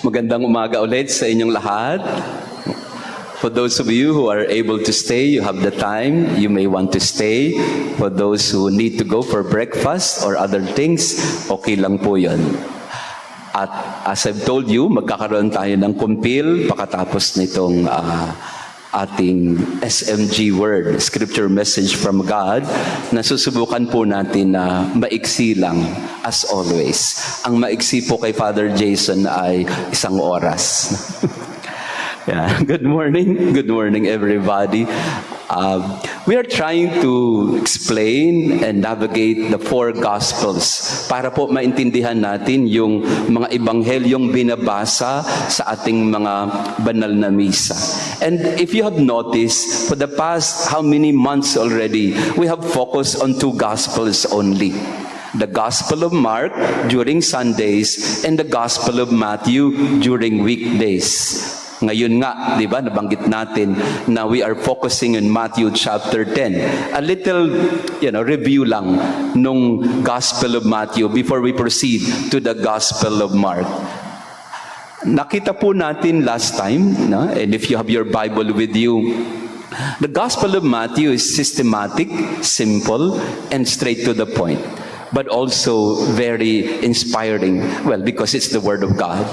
Magandang umaga ulit sa inyong lahat. For those of you who are able to stay, you have the time, you may want to stay. For those who need to go for breakfast or other things, okay lang po yun. At as I've told you, magkakaroon tayo ng kumpil pagkatapos nitong ating SMG word, Scripture Message from God, na susubukan po natin na maiksi lang as always. Ang maiksi po kay Father Jason ay 1 oras. Yeah. Good morning everybody. We are trying to explain and navigate the 4 Gospels para po maintindihan natin yung mga ebanghelyong binabasa sa ating mga banal na misa. And if you have noticed, for the past how many months already, we have focused on 2 Gospels only. The Gospel of Mark during Sundays and the Gospel of Matthew during weekdays. Ngayon nga, di ba, nabanggit natin na we are focusing on Matthew chapter 10. A little, review lang nung Gospel of Matthew before we proceed to the Gospel of Mark. Nakita po natin last time, and if you have your Bible with you, the Gospel of Matthew is systematic, simple, and straight to the point, but also very inspiring. Well, because it's the Word of God.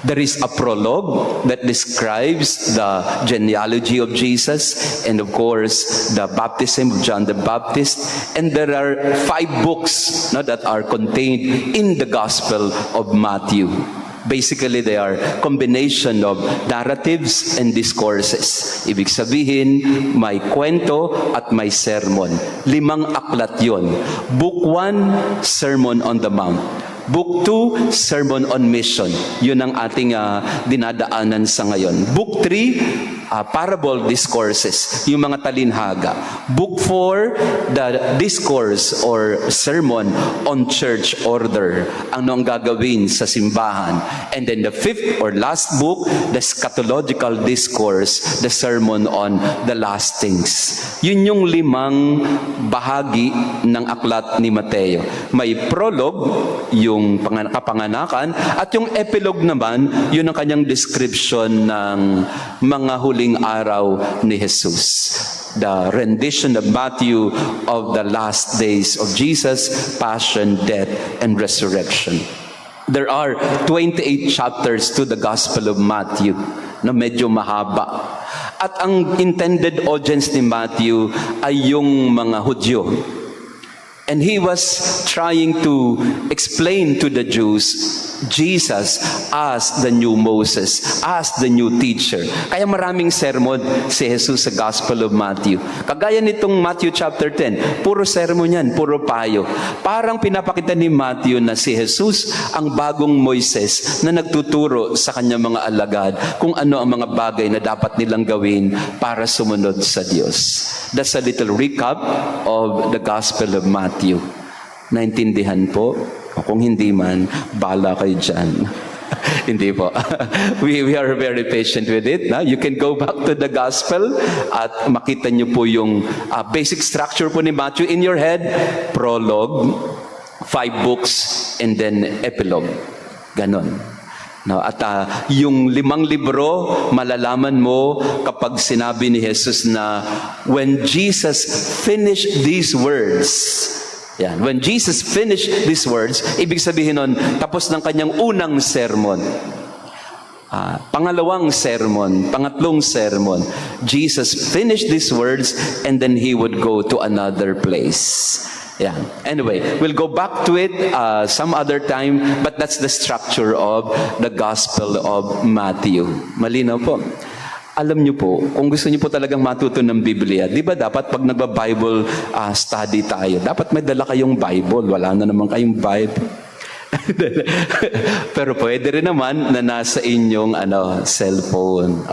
There is a prologue that describes the genealogy of Jesus and, of course, the baptism of John the Baptist. And there are 5 books that are contained in the Gospel of Matthew. Basically, they are combination of narratives and discourses. Ibig sabihin, may kwento at may sermon. 5 aklat yon. Book 1, Sermon on the Mount. Book 2, Sermon on Mission. Yun ang ating dinadaanan sa ngayon. Book 3, Parable Discourses, yung mga talinhaga. Book 4, the Discourse or Sermon on Church Order. Ano ang gagawin sa simbahan. And then the 5th or last book, the Eschatological Discourse, the Sermon on the Last Things. Yun yung 5 bahagi ng aklat ni Mateo. May prologue, yung kapanganakan, at yung epilogue naman, yun ang kanyang description ng mga huling araw ni Jesus. The rendition of Matthew of the last days of Jesus, passion, death, and resurrection. There are 28 chapters to the Gospel of Matthew na medyo mahaba. At ang intended audience ni Matthew ay yung mga Hudyo. And he was trying to explain to the Jews Jesus as the new Moses, as the new teacher. Kaya maraming sermon si Jesus sa Gospel of Matthew. Kagaya nitong Matthew chapter 10, puro sermon yan, puro payo. Parang pinapakita ni Matthew na si Jesus ang bagong Moises na nagtuturo sa kanyang mga alagad kung ano ang mga bagay na dapat nilang gawin para sumunod sa Diyos. That's a little recap of the Gospel of Matthew. Naintindihan po? O kung hindi man, bala kayo dyan. Hindi po. We are very patient with it. You can go back to the Gospel at makita nyo po yung basic structure po ni Matthew in your head. Prologue, 5 books, and then epilogue. Ganon. No, at yung 5 libro, malalaman mo kapag sinabi ni Jesus na when Jesus finished these words, yan, when Jesus finished these words, ibig sabihin nun, tapos ng kanyang unang sermon. Pangalawang sermon, pangatlong sermon, Jesus finished these words and then he would go to another place. Yeah. Anyway, we'll go back to it some other time, but that's the structure of the Gospel of Matthew. Malinaw po. Alam niyo po, kung gusto niyo po talagang matuto ng Biblia, di ba dapat pag nagba-Bible study tayo, dapat may dala kayong Bible. Wala na naman kayong Bible. Pero pwede rin naman na nasa inyong cellphone.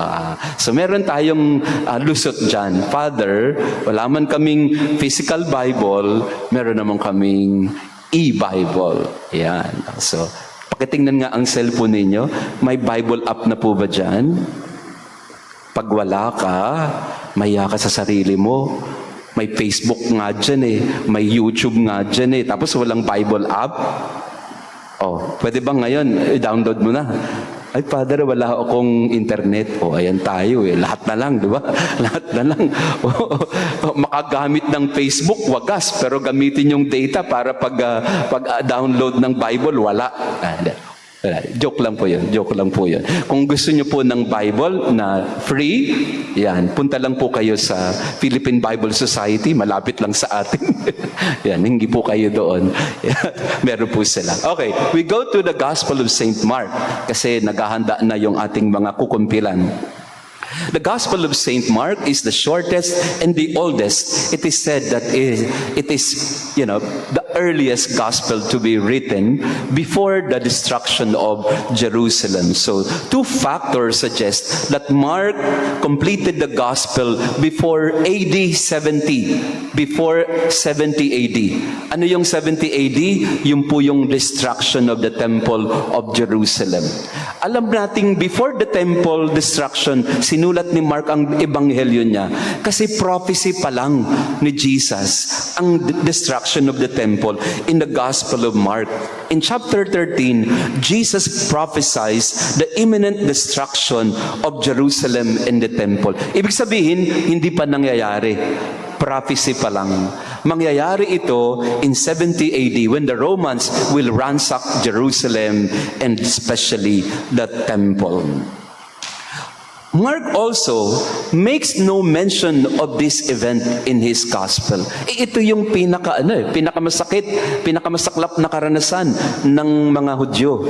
So meron tayong lusot dyan. Father, wala man kaming physical Bible, meron naman kaming e-Bible. Yan. So, pakitingnan nga ang cellphone ninyo. May Bible app na po ba dyan? Pag wala ka, mahiya ka sa sarili mo. May Facebook nga dyan eh. May YouTube nga dyan eh. Tapos walang Bible app. Oh, pwede bang ngayon, i-download mo na? Ay, Father, wala akong internet. O, ayan tayo eh. Lahat na lang, di ba? Lahat na lang. Makagamit ng Facebook, wagas. Pero gamitin yung data para pag-download ng Bible, wala. Joke lang po yun. Joke lang po yun. Kung gusto nyo po ng Bible na free, yan, punta lang po kayo sa Philippine Bible Society. Malapit lang sa atin. Yan, hindi po kayo doon. Meron po sila. Okay, we go to the Gospel of St. Mark kasi naghahanda na yung ating mga kukumpilan. The Gospel of St. Mark is the shortest and the oldest. It is said that it is, the earliest gospel to be written before the destruction of Jerusalem. So, two factors suggest that Mark completed the gospel before AD 70. Before 70 AD. Ano yung 70 AD? Yung po yung destruction of the temple of Jerusalem. Alam nating before the temple destruction, sinulat ni Mark ang ebanghelyo niya. Kasi prophecy pa lang ni Jesus ang destruction of the temple in the Gospel of Mark. In chapter 13, Jesus prophesies the imminent destruction of Jerusalem and the temple. Ibig sabihin, hindi pa nangyayari. Prophecy pa lang. Mangyayari ito in 70 AD when the Romans will ransack Jerusalem and especially the temple. Mark also makes no mention of this event in his gospel. Ito yung pinakamasaklap na karanasan ng mga Hudyo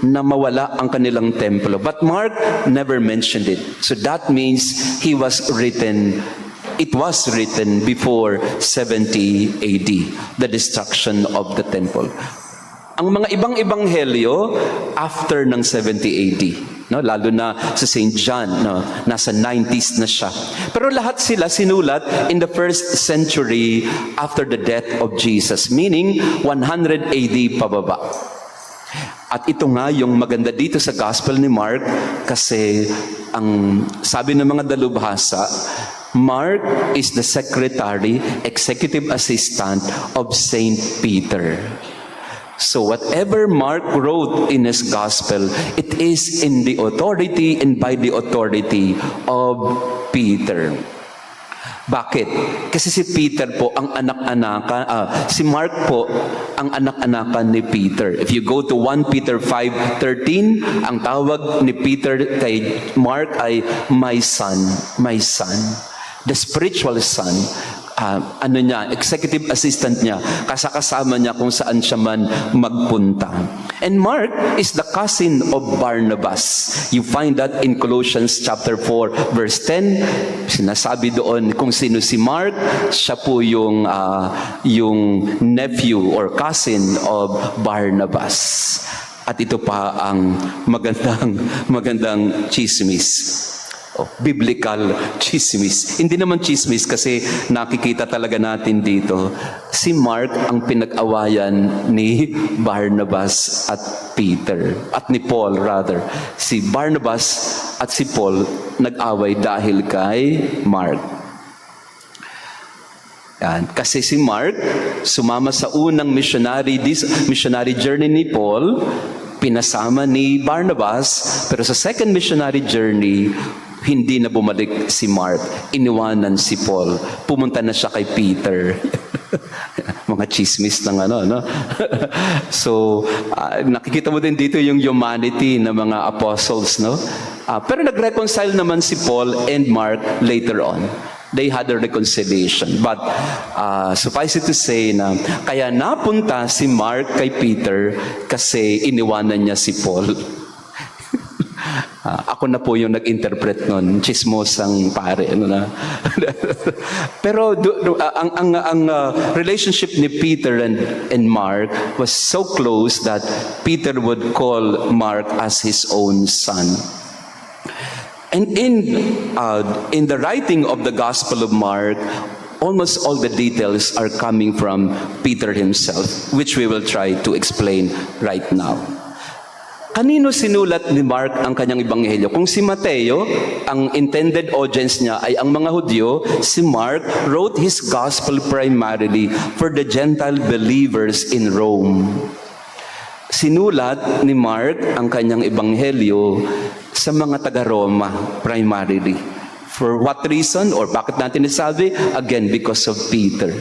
na mawala ang kanilang templo. But Mark never mentioned it. So that means it was written before 70 AD, the destruction of the temple. Ang mga ibang ebanghelyo after ng 70 AD, lalo na sa St. John, nasa 90s na siya. Pero lahat sila sinulat in the first century after the death of Jesus, meaning 100 AD pababa. At ito nga yung maganda dito sa Gospel ni Mark kasi ang sabi ng mga dalubhasa, Mark is the executive assistant of Saint Peter. So whatever Mark wrote in his gospel, it is in the authority and by the authority of Peter. Bakit? Kasi si Peter po ang si Mark po ang anak-anakan ni Peter. If you go to 1 Peter 5:13, ang tawag ni Peter kay Mark ay my son, my son. The spiritual son, executive assistant niya, kasama niya kung saan siya man magpunta. And Mark is the cousin of Barnabas. You find that in Colossians chapter 4 verse 10. Sinasabi doon kung sino si Mark, siya po yung nephew or cousin of Barnabas. At ito pa ang magandang chismis. Biblical chismis. Hindi naman chismis kasi nakikita talaga natin dito. Si Mark ang pinag-awayan ni Barnabas at Peter. At ni Paul rather. Si Barnabas at si Paul nag-away dahil kay Mark. Yan. Kasi si Mark sumama sa unang missionary journey ni Paul, pinasama ni Barnabas, pero sa second missionary journey, hindi na bumalik si Mark. Iniwanan si Paul. Pumunta na siya kay Peter. Mga chismis ng So, nakikita mo din dito yung humanity ng mga apostles, pero nag-reconcile naman si Paul and Mark later on. They had a reconciliation. But suffice it to say na kaya napunta si Mark kay Peter kasi iniwanan niya si Paul. Ako na po yung nag-interpret nun, chismosang pare. Pero ang relationship ni Peter and Mark was so close that Peter would call Mark as his own son. And in the writing of the Gospel of Mark, almost all the details are coming from Peter himself, which we will try to explain right now. Kanino sinulat ni Mark ang kanyang ebanghelyo? Kung si Mateo, ang intended audience niya ay ang mga Hudyo, si Mark wrote his gospel primarily for the Gentile believers in Rome. Sinulat ni Mark ang kanyang ebanghelyo sa mga taga-Roma primarily. For what reason or bakit natin nasabi? Again, because of Peter.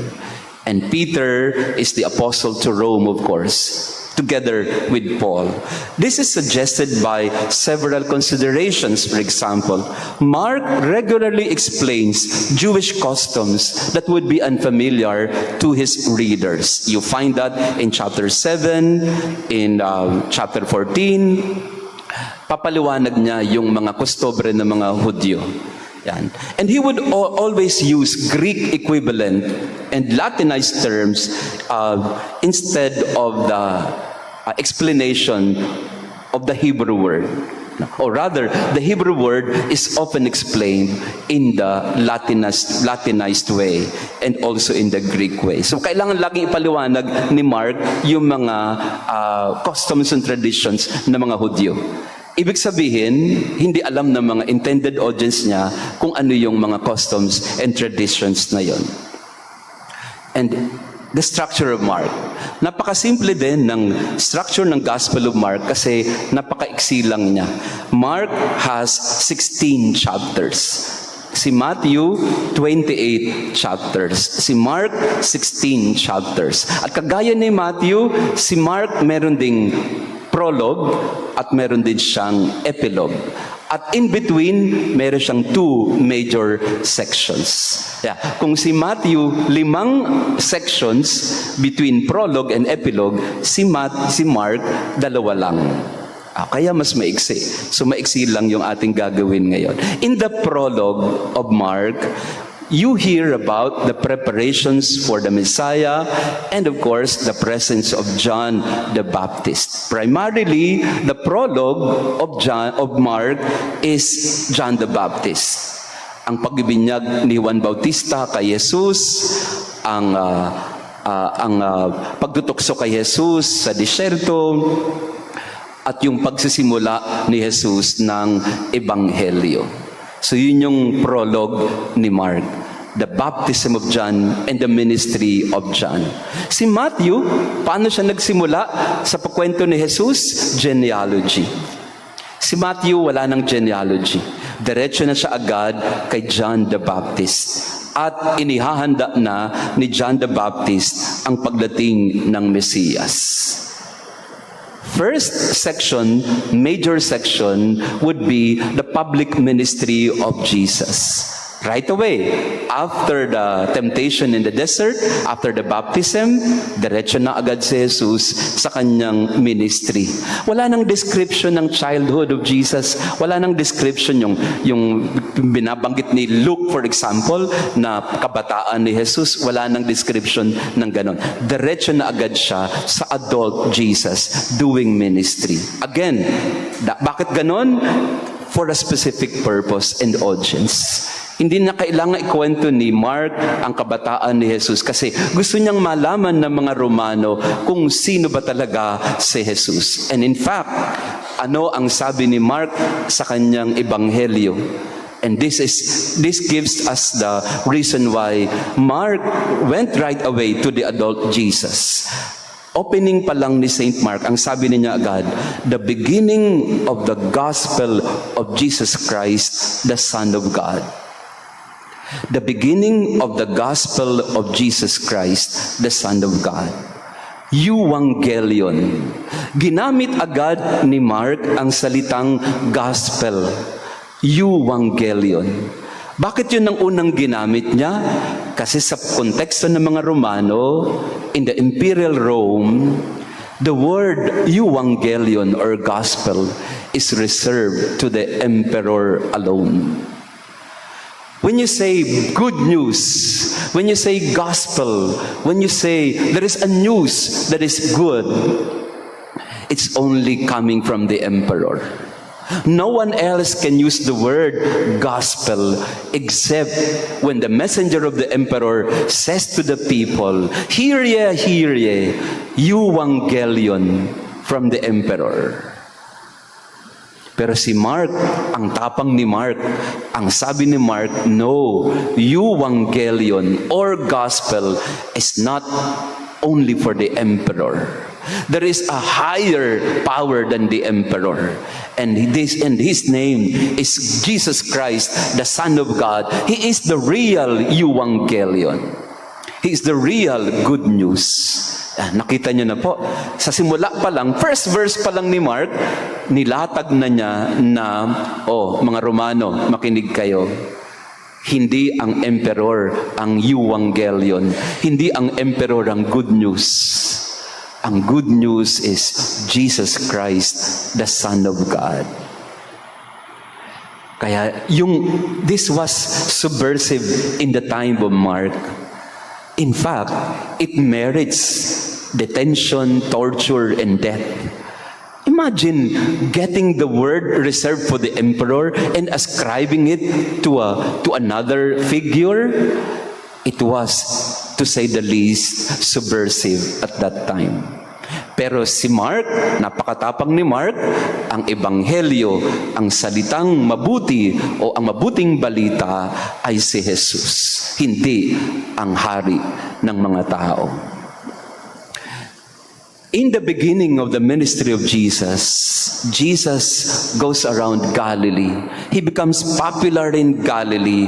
And Peter is the apostle to Rome, of course, together with Paul. This is suggested by several considerations. For example, Mark regularly explains Jewish customs that would be unfamiliar to his readers. You find that in chapter 7, in chapter 14. Papaliwanag niya yung mga kustobre ng mga Hudyo. Yan. And he would always use Greek equivalent and Latinized terms instead of the explanation of the Hebrew word. Or rather, the Hebrew word is often explained in the Latinized way and also in the Greek way. So kailangan laging ipaliwanag ni Mark yung mga customs and traditions ng mga Hudyo. Ibig sabihin, hindi alam ng mga intended audience niya kung ano yung mga customs and traditions na yon. And the structure of Mark. Napakasimple din ng structure ng Gospel of Mark kasi napakaiksi lang niya. Mark has 16 chapters. Si Matthew, 28 chapters. Si Mark, 16 chapters. At kagaya ni Matthew, si Mark meron ding prologue at meron din siyang epilogue. At in between, meron siyang 2 major sections. Yeah. Kung si Matthew, 5 sections between prologue and epilogue, si Mark, 2 lang. Kaya mas maiksi. So maiksi lang yung ating gagawin ngayon. In the prologue of Mark, you hear about the preparations for the Messiah and of course the presence of John the Baptist. Primarily, the prologue of Mark is John the Baptist. Ang pagbibinyag ni Juan Bautista kay Jesus, ang pagtutukso kay Jesus sa disyerto, at yung pagsisimula ni Jesus ng ebanghelyo. So yun yung prologue ni Mark. The baptism of John and the ministry of John. Si Matthew, paano siya nagsimula sa pagkwento ni Jesus? Genealogy. Si Matthew, wala ng genealogy. Diretso na siya agad kay John the Baptist. At inihahanda na ni John the Baptist ang pagdating ng Mesiyas. First section, major section, would be the public ministry of Jesus. Right away, after the temptation in the desert, after the baptism, diretso na agad si Jesus sa kanyang ministry. Wala nang description ng childhood of Jesus. Wala nang description yung binabanggit ni Luke, for example, na kabataan ni Jesus. Wala nang description ng ganon. Diretso na agad siya sa adult Jesus doing ministry. Again, bakit ganon? For a specific purpose and audience. Hindi na kailangan ikwento ni Mark ang kabataan ni Jesus kasi gusto niyang malaman ng mga Romano kung sino ba talaga si Jesus. And in fact, ano ang sabi ni Mark sa kanyang ebanghelyo? And this gives us the reason why Mark went right away to the adult Jesus. Opening pa lang ni St. Mark, ang sabi niya agad, the beginning of the gospel of Jesus Christ, the Son of God. The beginning of the gospel of Jesus Christ, the Son of God. Euangelion. Ginamit agad ni Mark ang salitang gospel. Euangelion. Bakit yun ang unang ginamit niya? Kasi sa konteksto ng mga Romano, in the imperial Rome, the word euangelion or gospel is reserved to the emperor alone. When you say good news, when you say gospel, when you say there is a news that is good, it's only coming from the emperor. No one else can use the word gospel except when the messenger of the emperor says to the people, hear ye, euangelion from the emperor. Pero si Mark, ang tapang ni Mark, ang sabi ni Mark, no, euangelion or gospel is not only for the emperor. There is a higher power than the emperor. And his name is Jesus Christ, the Son of God. He is the real Evangelion. He is the real good news. Nakita nyo na po, sa simula pa lang, first verse pa lang ni Mark, nilatag na niya na, mga Romano, makinig kayo. Hindi ang emperor ang Evangelion. Hindi ang emperor ang good news. Ang good news is Jesus Christ, the Son of God. Kaya this was subversive in the time of Mark. In fact, it merits detention, torture, and death. Imagine getting the word reserved for the emperor and ascribing it to another figure. It was, to say the least, subversive at that time. Pero si Mark, napakatapang ni Mark, ang ebanghelyo, ang salitang mabuti o ang mabuting balita ay si Jesus, hindi ang hari ng mga tao. In the beginning of the ministry of Jesus, Jesus goes around Galilee. He becomes popular in Galilee.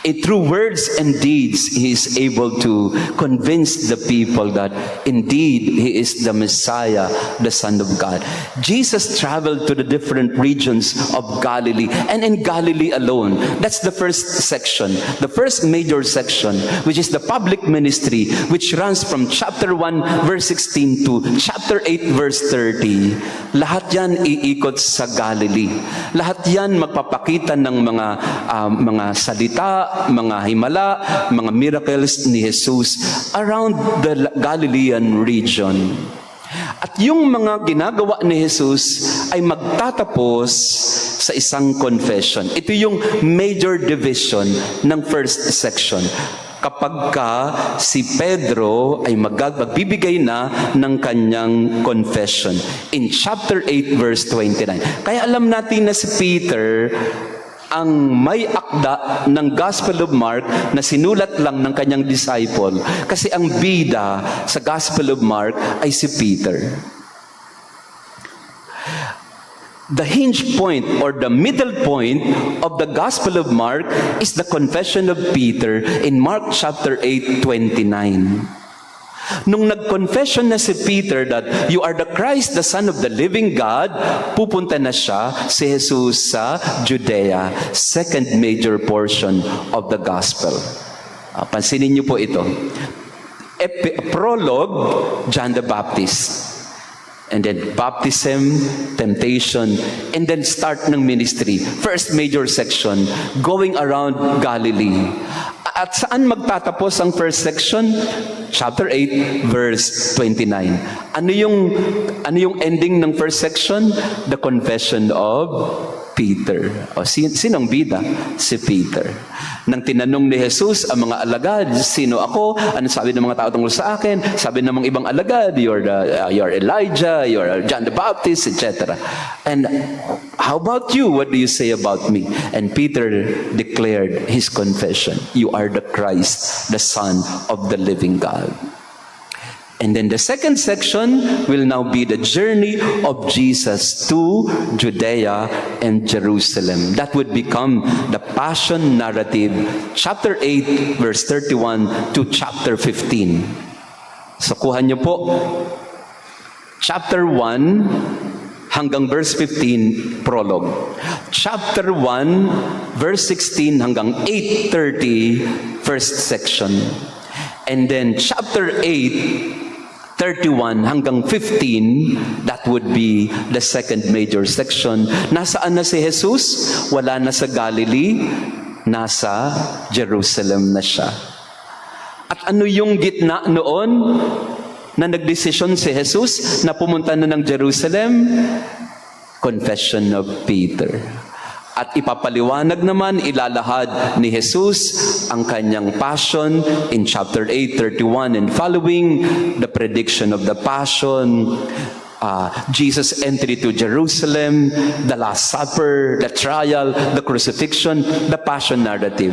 Through words and deeds, he is able to convince the people that indeed he is the Messiah, the Son of God. Jesus traveled to the different regions of Galilee, and in Galilee alone. That's the first section, the first major section, which is the public ministry, which runs from chapter 1 verse 16 to chapter 8 verse 30. Lahat yan iikot sa Galilee. Lahat yan magpapakita ng mga salita, mga himala, mga miracles ni Jesus around the Galilean region. At yung mga ginagawa ni Jesus ay magtatapos sa isang confession. Ito yung major division ng first section. Kapag si Pedro ay magbibigay na ng kanyang confession. In chapter 8 verse 29. Kaya alam natin na si Peter ang may akda ng Gospel of Mark na sinulat lang ng kanyang disciple. Kasi ang bida sa Gospel of Mark ay si Peter. The hinge point or the middle point of the Gospel of Mark is the confession of Peter in Mark chapter 8:29. Nung nag-confession na si Peter that you are the Christ, the Son of the living God, pupunta na siya, si Jesus, sa Judea, second major portion of the Gospel. Pansinin niyo po ito. Prologue, John the Baptist. And then baptism, temptation, and then start ng ministry. First major section, going around Galilee. At saan magtatapos ang first section? Chapter 8, verse 29. Ano yung ending ng first section? The confession of Peter. O sinong bida? Si Peter. Nang tinanong ni Jesus ang mga alagad, sino ako? Ano sabi ng mga tao tungkol sa akin? Sabi ng mga ibang alagad, you're Elijah, you're John the Baptist, etc. And how about you? What do you say about me? And Peter declared his confession. You are the Christ, the Son of the living God. And then the second section will now be the journey of Jesus to Judea and Jerusalem. That would become the Passion narrative, chapter 8, verse 31 to chapter 15. So kuha niyo po, chapter 1 hanggang verse 15, prologue. Chapter 1, verse 16 hanggang 8:30, first section. And then chapter 8, 31 hanggang 15, that would be the second major section. Nasaan na si Jesus? Wala na sa Galilee, nasa Jerusalem na siya. At ano yung gitna noon na nagdesisyon si Jesus na pumunta na ng Jerusalem? Confession of Peter. At ipapaliwanag naman, ilalahad ni Jesus ang kanyang passion in chapter 8:31 and following, the prediction of the passion, Jesus' entry to Jerusalem, the Last Supper, the trial, the crucifixion, the passion narrative.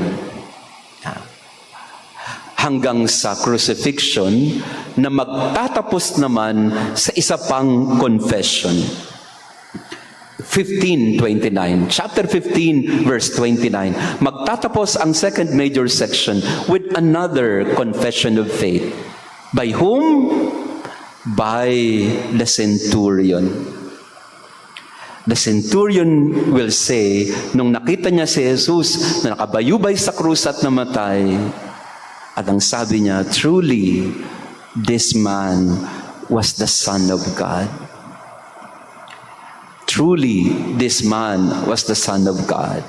hanggang sa crucifixion na magtatapos naman sa isa pang confession. 15:29. Chapter 15, verse 29. Magtatapos ang second major section with another confession of faith. By whom? By the centurion. The centurion will say, nung nakita niya si Jesus na nakabayubay sa krus at namatay, at ang sabi niya, truly, this man was the Son of God. Truly, this man was the Son of God.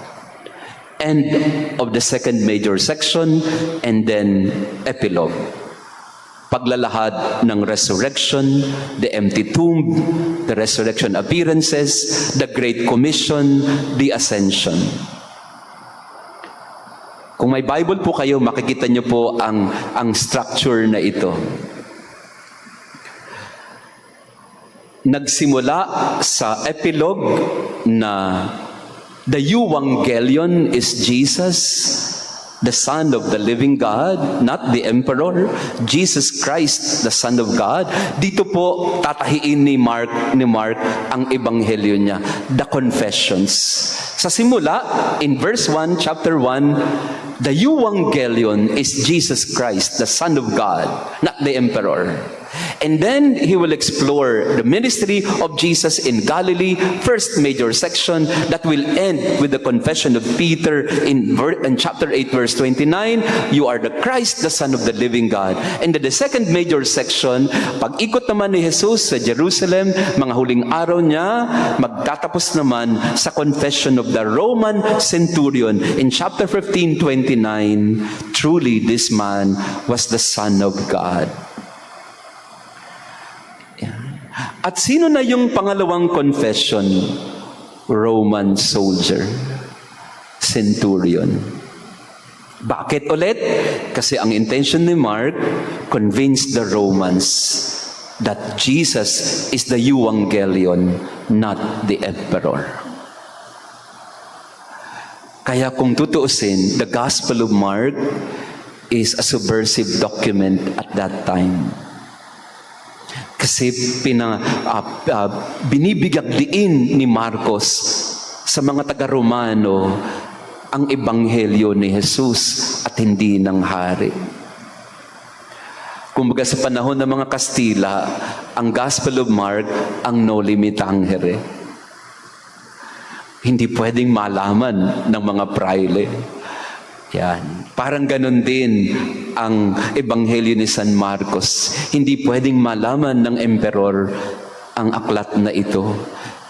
End of the second major section, and then epilogue. Paglalahad ng resurrection, the empty tomb, the resurrection appearances, the Great Commission, the ascension. Kung may Bible po kayo, makikita niyo po ang structure na ito. Nagsimula sa epilogue na the Evangelion is Jesus, the Son of the living God, not the Emperor. Jesus Christ, the Son of God. Dito po tatahiin ni Mark ang ebanghelyo niya, the confessions. Sa simula, in verse 1, chapter 1, the Evangelion is Jesus Christ, the Son of God, not the Emperor. And then he will explore the ministry of Jesus in Galilee, first major section that will end with the confession of Peter in chapter 8, verse 29, you are the Christ, the Son of the living God. And then the second major section, pag-ikot naman ni Jesus sa Jerusalem, mga huling araw niya, magtatapos naman sa confession of the Roman centurion in chapter 15, 29, truly this man was the Son of God. At sino na yung pangalawang confession? Roman soldier, centurion. Bakit ulit? Kasi ang intention ni Mark, convince the Romans that Jesus is the Evangelion, not the Emperor. Kaya kung tutuusin, the Gospel of Mark is a subversive document at that time. Kasi binibigyan diin ni Marcos sa mga taga-Romano ang ebanghelyo ni Jesus at hindi ng hari. Kumbaga sa panahon ng mga Kastila, ang Gospel of Mark ang noli me tangere. Hindi pwedeng malaman ng mga praile. Yan. Parang ganun din ang ebanghelyo ni San Marcos. Hindi pwedeng malaman ng emperor ang aklat na ito.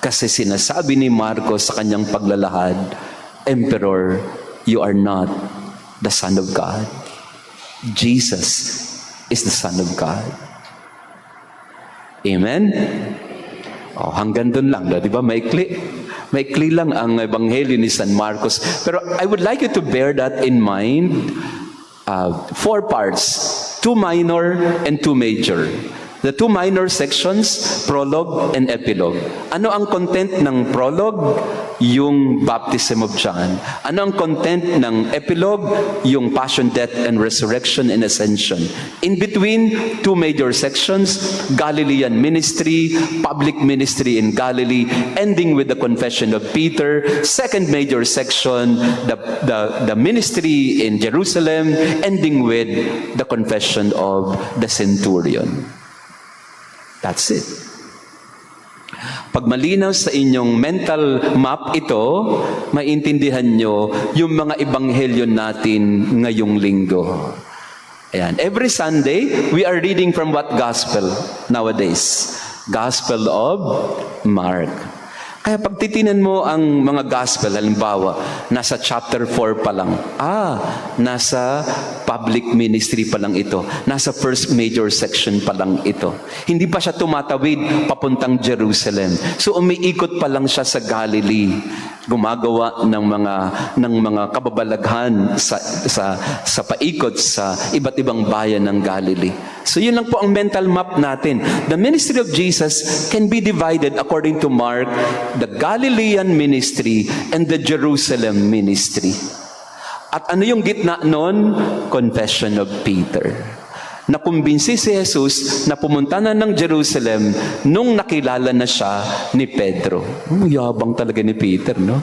Kasi sinasabi ni Marcos sa kanyang paglalahad, Emperor, you are not the Son of God. Jesus is the Son of God. Amen? Oh, hanggang dun lang. Di ba? Maikli lang ang ebanghelyo ni San Marcos. Pero I would like you to bear that in mind. 4 parts, 2 minor and 2 major. The 2 minor sections, prologue and epilogue. Ano ang content ng prologue? Yung baptism of John. Ano ang content ng epilogue? Yung passion, death, and resurrection and ascension. In between, 2 major sections, Galilean ministry, public ministry in Galilee, ending with the confession of Peter. Second major section, the ministry in Jerusalem, ending with the confession of the centurion. That's it. Pag malinaw sa inyong mental map ito, maintindihan nyo yung mga ebanghelyo natin ngayong linggo. Ayan. Every Sunday, we are reading from what gospel nowadays? Gospel of Mark. Kaya pag titinan mo ang mga gospel, halimbawa, nasa chapter 4 pa lang. Nasa public ministry pa lang ito. Nasa first major section pa lang ito. Hindi pa siya tumatawid papuntang Jerusalem. So umiikot pa lang siya sa Galilee. Gumagawa ng mga kababalaghan sa paikot sa iba't ibang bayan ng Galilee. So yun lang po ang mental map natin. The ministry of Jesus can be divided according to Mark, the Galilean ministry and the Jerusalem ministry. At ano yung gitna nun? Confession of Peter. Nakumbinsi si Jesus na pumunta na ng Jerusalem nung nakilala na siya ni Pedro. Yabang talaga ni Peter, no?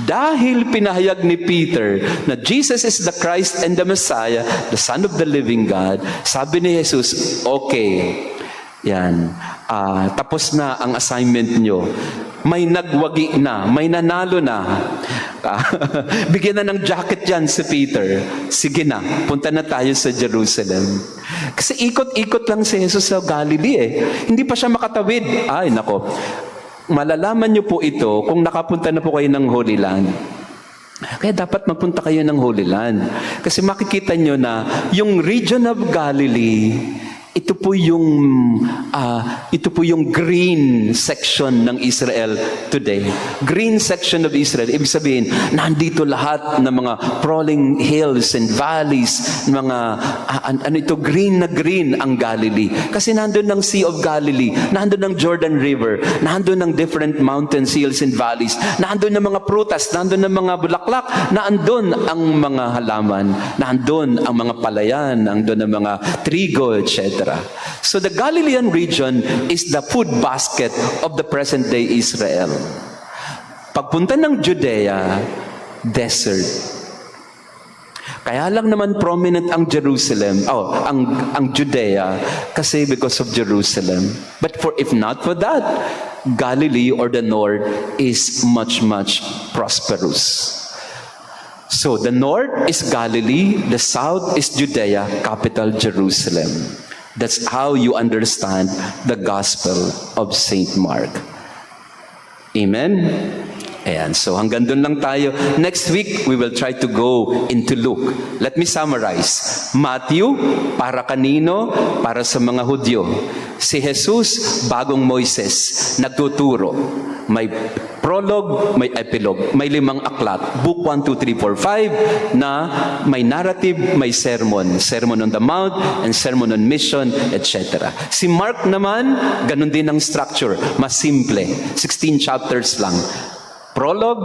Dahil pinahayag ni Peter na Jesus is the Christ and the Messiah, the Son of the living God, sabi ni Jesus, okay, yan, tapos na ang assignment nyo. May nagwagi na, may nanalo na. Bigyan na ng jacket yan si Peter. Sige na, punta na tayo sa Jerusalem. Kasi ikot-ikot lang si Jesus sa Galilee eh. Hindi pa siya makatawid. Ay, nako. Malalaman niyo po ito kung nakapunta na po kayo ng Holy Land. Kaya dapat magpunta kayo ng Holy Land. Kasi makikita niyo na yung region of Galilee, ito po yung green section ng Israel today. Green section of Israel. Ibig sabihin, nandito lahat ng mga rolling hills and valleys, mga green na green ang Galilee. Kasi nandun ang Sea of Galilee, nandun ang Jordan River, nandun ang different mountains, hills and valleys, nandun ang mga prutas, nandun ang mga bulaklak, nandun ang mga halaman, nandun ang mga palayan, nandun ang mga trigo, etc. So the Galilean region is the food basket of the present-day Israel. Pagpunta ng Judea, desert. Kaya lang naman prominent ang Jerusalem, ang Judea, kasi because of Jerusalem. But if not for that, Galilee or the north is much, much prosperous. So the north is Galilee, the south is Judea, capital Jerusalem. That's how you understand the Gospel of St. Mark. Amen? Ayan, so hanggang doon lang tayo. Next week, we will try to go into Luke. Let me summarize. Matthew, para kanino? Para sa mga Hudyo. Si Jesus, bagong Moises, nagtuturo. May prologue, may epilogue, may 5 aklat. Book 1, 2, 3, 4, 5 na may narrative, may sermon. Sermon on the Mount and sermon on mission, etc. Si Mark naman, ganun din ang structure. Mas simple. 16 chapters lang. Prologue,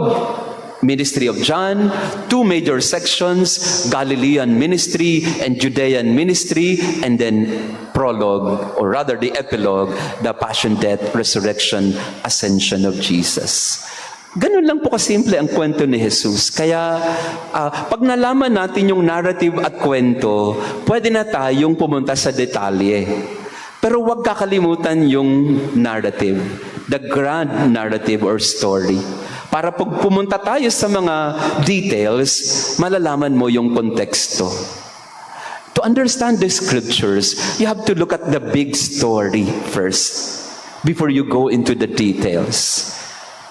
Ministry of John, 2 major sections, Galilean ministry and Judean ministry, and then prologue, or rather the epilogue, the passion, death, resurrection, ascension of Jesus. Ganun lang po kasimple ang kwento ni Jesus. Kaya pag nalaman natin yung narrative at kwento, pwede na tayong pumunta sa detalye. Pero huwag kakalimutan yung narrative, the grand narrative or story. Para pag pumunta tayo sa mga details, malalaman mo yung konteksto. To understand the scriptures, you have to look at the big story first before you go into the details.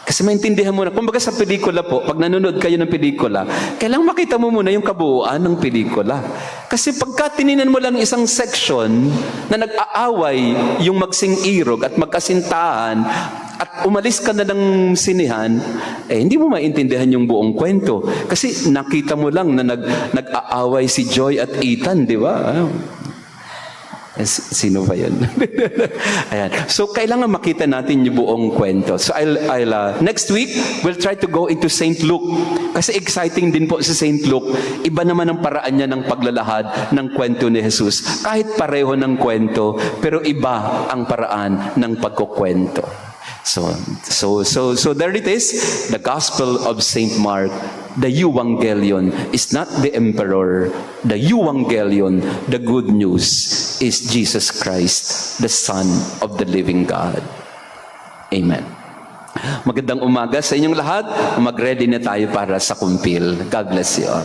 Kasi maintindihan mo na, kumbaga sa pelikula po, pag nanonood kayo ng pelikula, kailangan makita mo muna yung kabuuan ng pelikula. Kasi pagka tininan mo lang isang section na nag-aaway yung magsing-irog at magkasintahan, at umalis ka na ng sinihan, hindi mo maintindihan yung buong kwento. Kasi nakita mo lang na nag-aaway si Joy at Ethan, di ba? Sino ba yun? Ayan. So, kailangan makita natin yung buong kwento. So, next week, we'll try to go into St. Luke. Kasi exciting din po si St. Luke. Iba naman ang paraan niya ng paglalahad ng kwento ni Jesus. Kahit pareho ng kwento, pero iba ang paraan ng pagkukwento. So there it is, the Gospel of St. Mark. The Evangelion is not the emperor. The Evangelion, the good news, is Jesus Christ, the Son of the living God. Amen. Magandang umaga sa inyong lahat. Mag-ready na tayo para sa kumpil. God bless you all.